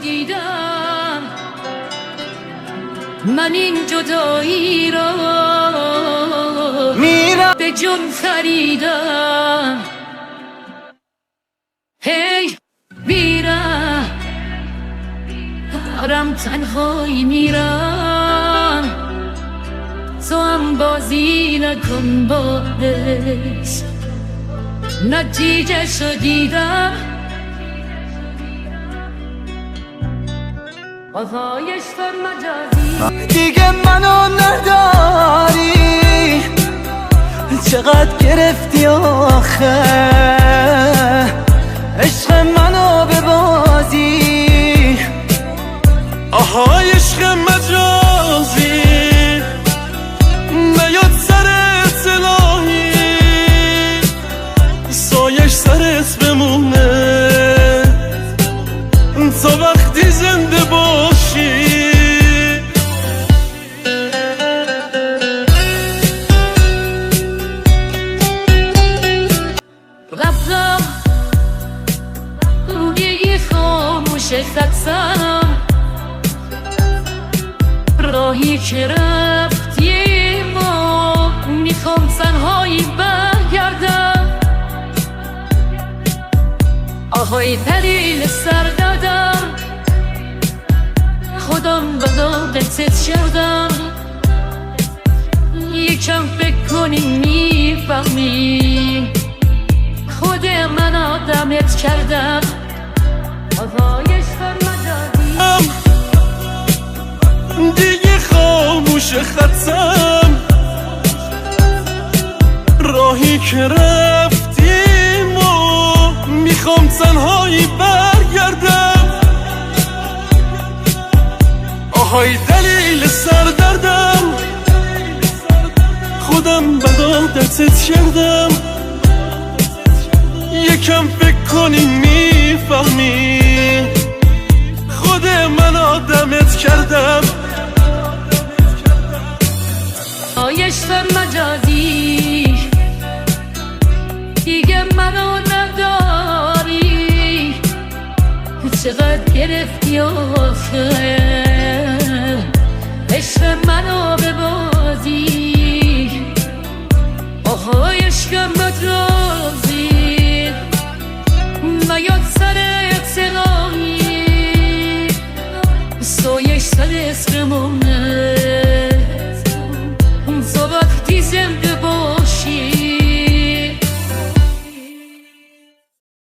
دیدم من این جدایی را میرم به جون خریدم. هی میرم دارم تنهایی میرم، تو هم بازی نکن بادش، نتیجه شو دیدم. آزایش در مجازی دیگه منو نداری، چقدر گرفتی آخه عشق منو به بازی. آهای عشق مجازی نیاد سرت الهی، سایش سرت بمونه تا وقتی زنده باشی. رفتم روی خاموش خطم، راهی که رفتیم و میخوام تنهایی برگردم. آهای دلیل سر دادم، خودم به داغتت کردم، یکم فکر کنی میفهمی خود من آدمت کردم. آزایش در مجازی دیگه خاموش خطم، راهی که رفتیم و میخوام تنهایی برگردم. آهای دلیل سردردم، خودم به عادتت کردم، یکم فکر کنی میفهمی خود من آدمت کردم. آیش در مجازی دیگه منو نداری، چقدر گرفتی آخه عشق منو به بازی. آهای عشق مجازی نیاد سر اطلاعی، سایش سر اسممون